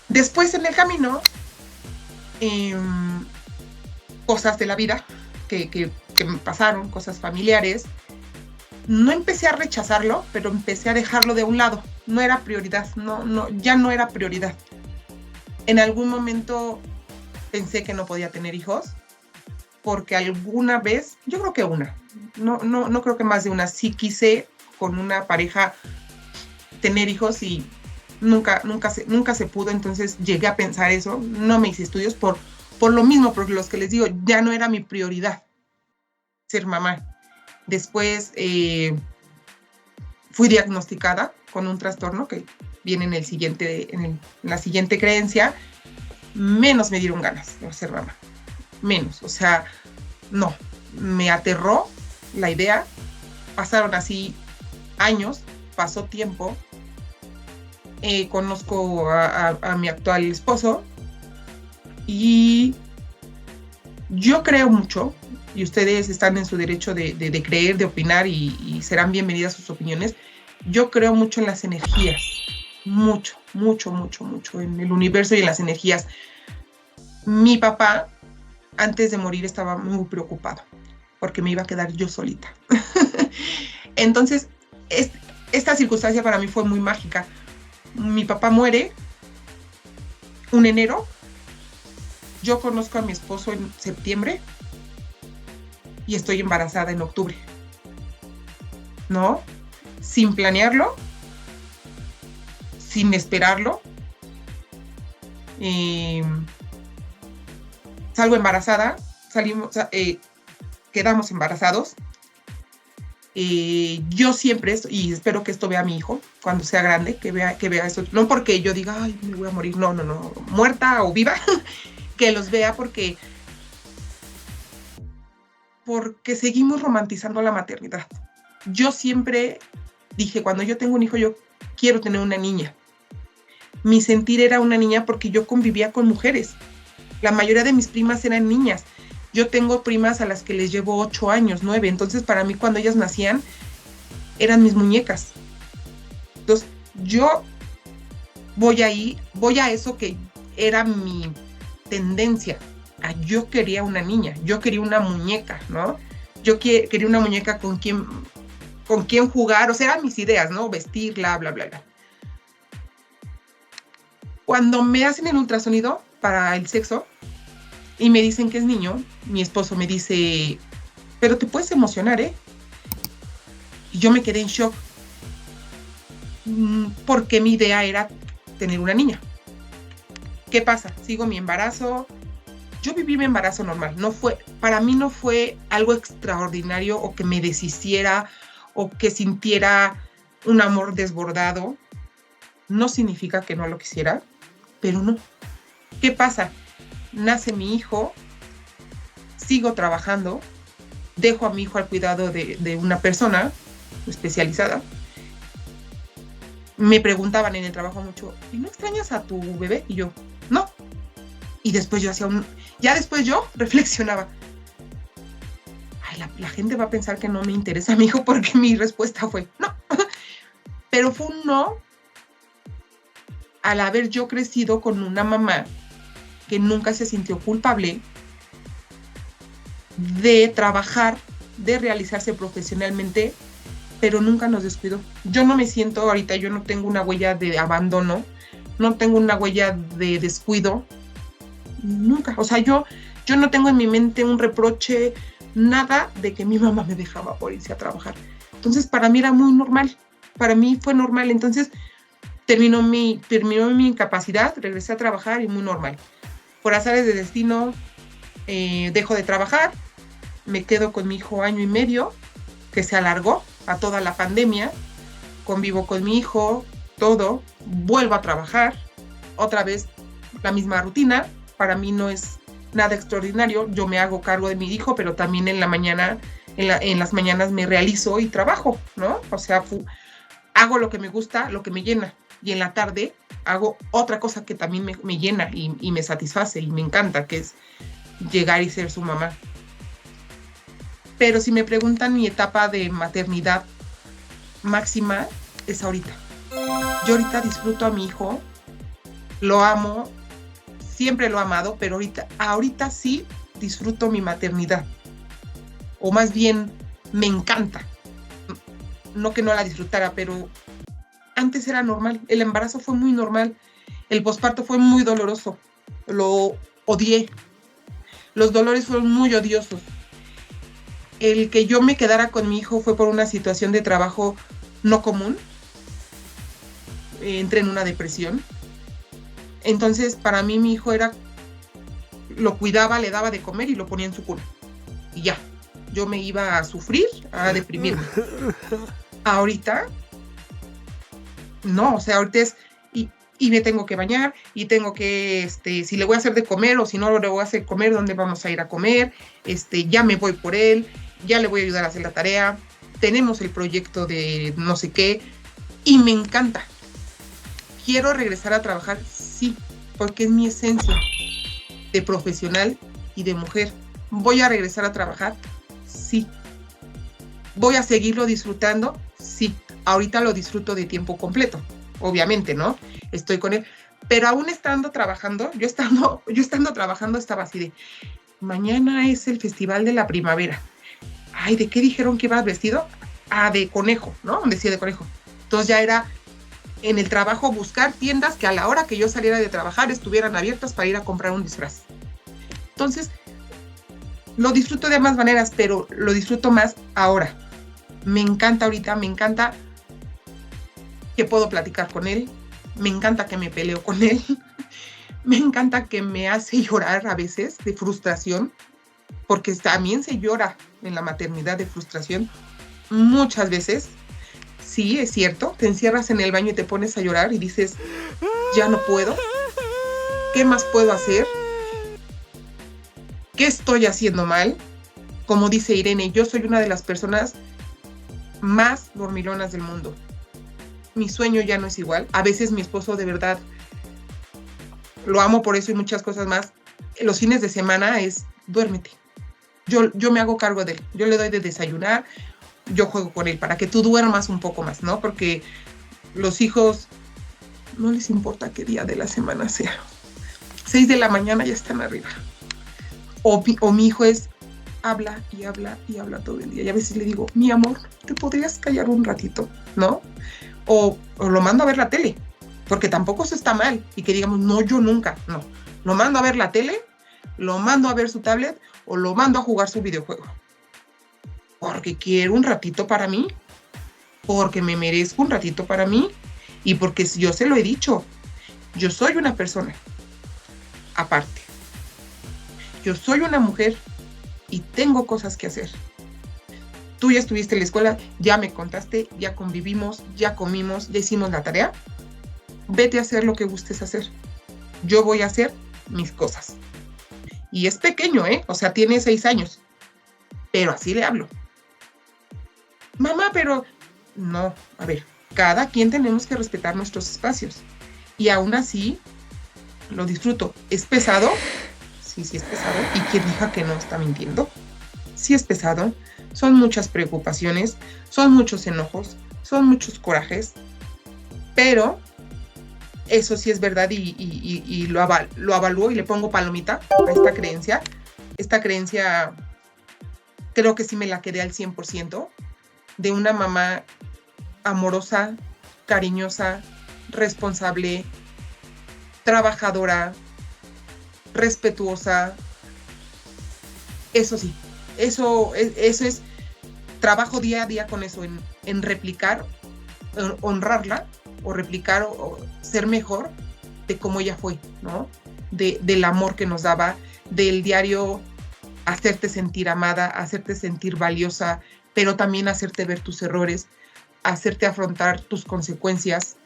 Después en el camino, cosas de la vida que me pasaron, cosas familiares, no empecé a rechazarlo, pero empecé a dejarlo de un lado. No era prioridad, ya no era prioridad. En algún momento pensé que no podía tener hijos, porque alguna vez, yo creo que una, no creo que más de una, sí quise con una pareja tener hijos y nunca se pudo, entonces llegué a pensar eso, no me hice estudios por lo mismo, porque los que les digo, ya no era mi prioridad ser mamá. Después fui diagnosticada con un trastorno que viene en la siguiente creencia, menos me dieron ganas de ser mamá, menos, o sea, no, me aterró la idea, pasaron así años, pasó tiempo, conozco a mi actual esposo y yo creo mucho, y ustedes están en su derecho de creer, de opinar y serán bienvenidas sus opiniones, yo creo mucho en las energías, mucho en el universo y en las energías. Mi papá, antes de morir, estaba muy preocupado porque me iba a quedar yo solita. Entonces, esta circunstancia para mí fue muy mágica. Mi papá muere un enero, yo conozco a mi esposo en septiembre y estoy embarazada en octubre, ¿no? Sin planearlo, sin esperarlo. Salgo embarazada, quedamos embarazados. Yo siempre, y espero que esto vea a mi hijo cuando sea grande, que vea eso, no porque yo diga, ay, me voy a morir, no, muerta o viva, que los vea porque seguimos romantizando la maternidad. Yo siempre dije, cuando yo tengo un hijo, yo quiero tener una niña. Mi sentir era una niña porque yo convivía con mujeres. La mayoría de mis primas eran niñas. Yo tengo primas a las que les llevo 8 años, 9. Entonces, para mí, cuando ellas nacían, eran mis muñecas. Entonces, yo voy a eso que era mi tendencia. Yo quería una niña, yo quería una muñeca, ¿no? Yo quería una muñeca con quien jugar, o sea, eran mis ideas, ¿no? Vestirla, bla, bla, bla. Cuando me hacen el ultrasonido para el sexo y me dicen que es niño, mi esposo me dice, pero te puedes emocionar, ¿eh? Y yo me quedé en shock, porque mi idea era tener una niña. ¿Qué pasa? Sigo mi embarazo. Yo viví mi embarazo normal. Para mí no fue algo extraordinario o que me deshiciera o que sintiera un amor desbordado. No significa que no lo quisiera, pero no. ¿Qué pasa? Nace mi hijo, sigo trabajando, dejo a mi hijo al cuidado de una persona especializada. Me preguntaban en el trabajo mucho, ¿y no extrañas a tu bebé? Y yo, no. Y después yo reflexionaba, ay, la gente va a pensar que no me interesa a mi hijo, porque mi respuesta fue no. Pero fue un no al haber yo crecido con una mamá que nunca se sintió culpable de trabajar, de realizarse profesionalmente, pero nunca nos descuidó. Yo no me siento ahorita, yo no tengo una huella de abandono, no tengo una huella de descuido, nunca. O sea, yo no tengo en mi mente un reproche, nada de que mi mamá me dejaba por irse a trabajar. Entonces, para mí era muy normal, para mí fue normal. Entonces, terminó mi incapacidad, regresé a trabajar y muy normal. Por azares de destino, dejo de trabajar, me quedo con mi hijo 1 año y medio, que se alargó a toda la pandemia, convivo con mi hijo, todo, vuelvo a trabajar, otra vez la misma rutina. Para mí no es nada extraordinario, yo me hago cargo de mi hijo, pero también en la mañana, en las mañanas me realizo y trabajo, ¿no? O sea, hago lo que me gusta, lo que me llena, y en la tarde hago otra cosa que también me llena y me satisface y me encanta, que es llegar y ser su mamá. Pero si me preguntan mi etapa de maternidad máxima, es ahorita. Yo ahorita disfruto a mi hijo, lo amo, siempre lo he amado, pero ahorita sí disfruto mi maternidad. O más bien, me encanta. No que no la disfrutara, pero antes era normal. El embarazo fue muy normal. El posparto fue muy doloroso. Lo odié. Los dolores fueron muy odiosos. El que yo me quedara con mi hijo fue por una situación de trabajo no común. Entré en una depresión. Entonces, para mí, mi hijo lo cuidaba, le daba de comer y lo ponía en su cuna. Y ya. Yo me iba a sufrir, a deprimirme. Ahorita, no, o sea, ahorita es, y me tengo que bañar, y tengo que, si le voy a hacer de comer, o si no le voy a hacer comer, ¿dónde vamos a ir a comer? Ya me voy por él, ya le voy a ayudar a hacer la tarea, tenemos el proyecto de no sé qué, y me encanta. ¿Quiero regresar a trabajar? Sí, porque es mi esencia de profesional y de mujer. ¿Voy a regresar a trabajar? Sí. ¿Voy a seguirlo disfrutando? Sí. Ahorita lo disfruto de tiempo completo, obviamente, ¿no? Estoy con él. Pero aún estando trabajando, yo estando trabajando estaba así de, mañana es el Festival de la Primavera. Ay, ¿de qué dijeron que iba vestido? Ah, de conejo, ¿no? Decía de conejo. Entonces ya era en el trabajo buscar tiendas que a la hora que yo saliera de trabajar estuvieran abiertas para ir a comprar un disfraz. Entonces, lo disfruto de ambas maneras, pero lo disfruto más ahora. Me encanta ahorita, me encanta que puedo platicar con él, me encanta que me peleo con él, me encanta que me hace llorar a veces de frustración, porque también se llora en la maternidad de frustración muchas veces. Sí, es cierto, te encierras en el baño y te pones a llorar y dices, ya no puedo, ¿qué más puedo hacer? ¿Qué estoy haciendo mal? Como dice Irene, yo soy una de las personas más dormilonas del mundo. Mi sueño ya no es igual. A veces mi esposo, de verdad, lo amo por eso y muchas cosas más. Los fines de semana es, duérmete. Yo me hago cargo de él. Yo le doy de desayunar, yo juego con él para que tú duermas un poco más, ¿no? Porque los hijos no les importa qué día de la semana sea. 6 de la mañana ya están arriba. O mi hijo habla y habla y habla todo el día. Y a veces le digo, mi amor, ¿te podrías callar un ratito? ¿No? O lo mando a ver la tele, porque tampoco eso está mal. Y que digamos, no, yo nunca, no. Lo mando a ver la tele, lo mando a ver su tablet o lo mando a jugar su videojuego. Porque quiero un ratito para mí, porque me merezco un ratito para mí y porque yo se lo he dicho, yo soy una persona aparte. Yo soy una mujer y tengo cosas que hacer. Tú ya estuviste en la escuela, ya me contaste, ya convivimos, ya comimos, ya hicimos la tarea. Vete a hacer lo que gustes hacer. Yo voy a hacer mis cosas. Y es pequeño, O sea, tiene 6 años. Pero así le hablo. Mamá, pero... No, a ver, cada quien tenemos que respetar nuestros espacios. Y aún así, lo disfruto. ¿Es pesado? Sí es pesado. ¿Y quien diga que no está mintiendo? Sí es pesado. Son muchas preocupaciones, son muchos enojos, son muchos corajes, pero eso sí es verdad y lo avalúo y le pongo palomita a esta creencia. Esta creencia creo que sí me la quedé al 100% de una mamá amorosa, cariñosa, responsable, trabajadora, respetuosa. Eso sí, eso es trabajo día a día con eso, en replicar, honrarla o replicar o ser mejor de cómo ella fue, ¿no? Del amor que nos daba, del diario hacerte sentir amada, hacerte sentir valiosa, pero también hacerte ver tus errores, hacerte afrontar tus consecuencias,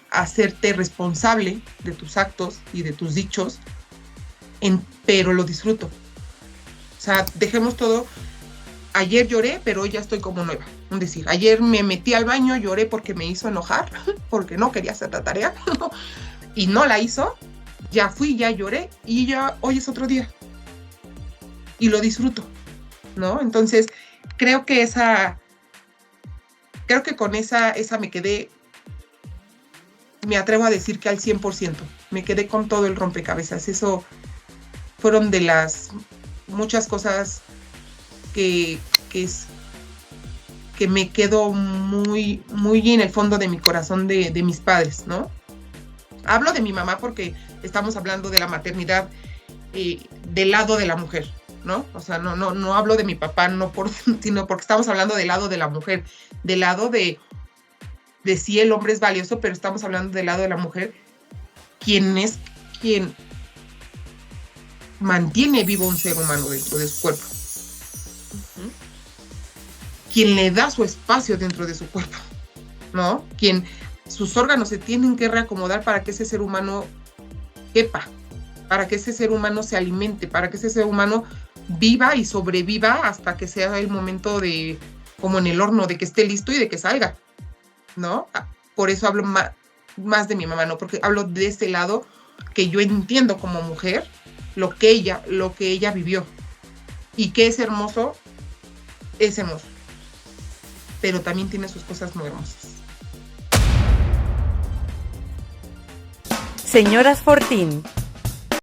hacerte responsable de tus actos y de tus dichos, pero lo disfruto. O sea, dejemos todo ayer lloré, pero hoy ya estoy como nueva. Es decir, ayer me metí al baño, lloré porque me hizo enojar, porque no quería hacer la tarea, y no la hizo. Ya fui, ya lloré, y ya hoy es otro día. Y lo disfruto, ¿no? Entonces, creo que con esa me quedé, me atrevo a decir que al 100%. Me quedé con todo el rompecabezas. Eso fueron de las muchas cosas que me quedó muy, muy en el fondo de mi corazón de mis padres, ¿no? Hablo de mi mamá porque estamos hablando de la maternidad del lado de la mujer, ¿no? O sea, no hablo de mi papá, sino porque estamos hablando del lado de la mujer, del lado de sí, el hombre es valioso, pero estamos hablando del lado de la mujer, quien mantiene vivo un ser humano dentro de su cuerpo. Uh-huh. Quien le da su espacio dentro de su cuerpo, ¿no? Quien sus órganos se tienen que reacomodar para que ese ser humano quepa, para que ese ser humano se alimente, para que ese ser humano viva y sobreviva hasta que sea el momento de, como en el horno, de que esté listo y de que salga, ¿no? Por eso hablo más de mi mamá, ¿no? Porque hablo de este lado que yo entiendo como mujer lo que ella vivió. Y que es hermoso, pero también tiene sus cosas muy hermosas. Señoras Fortín,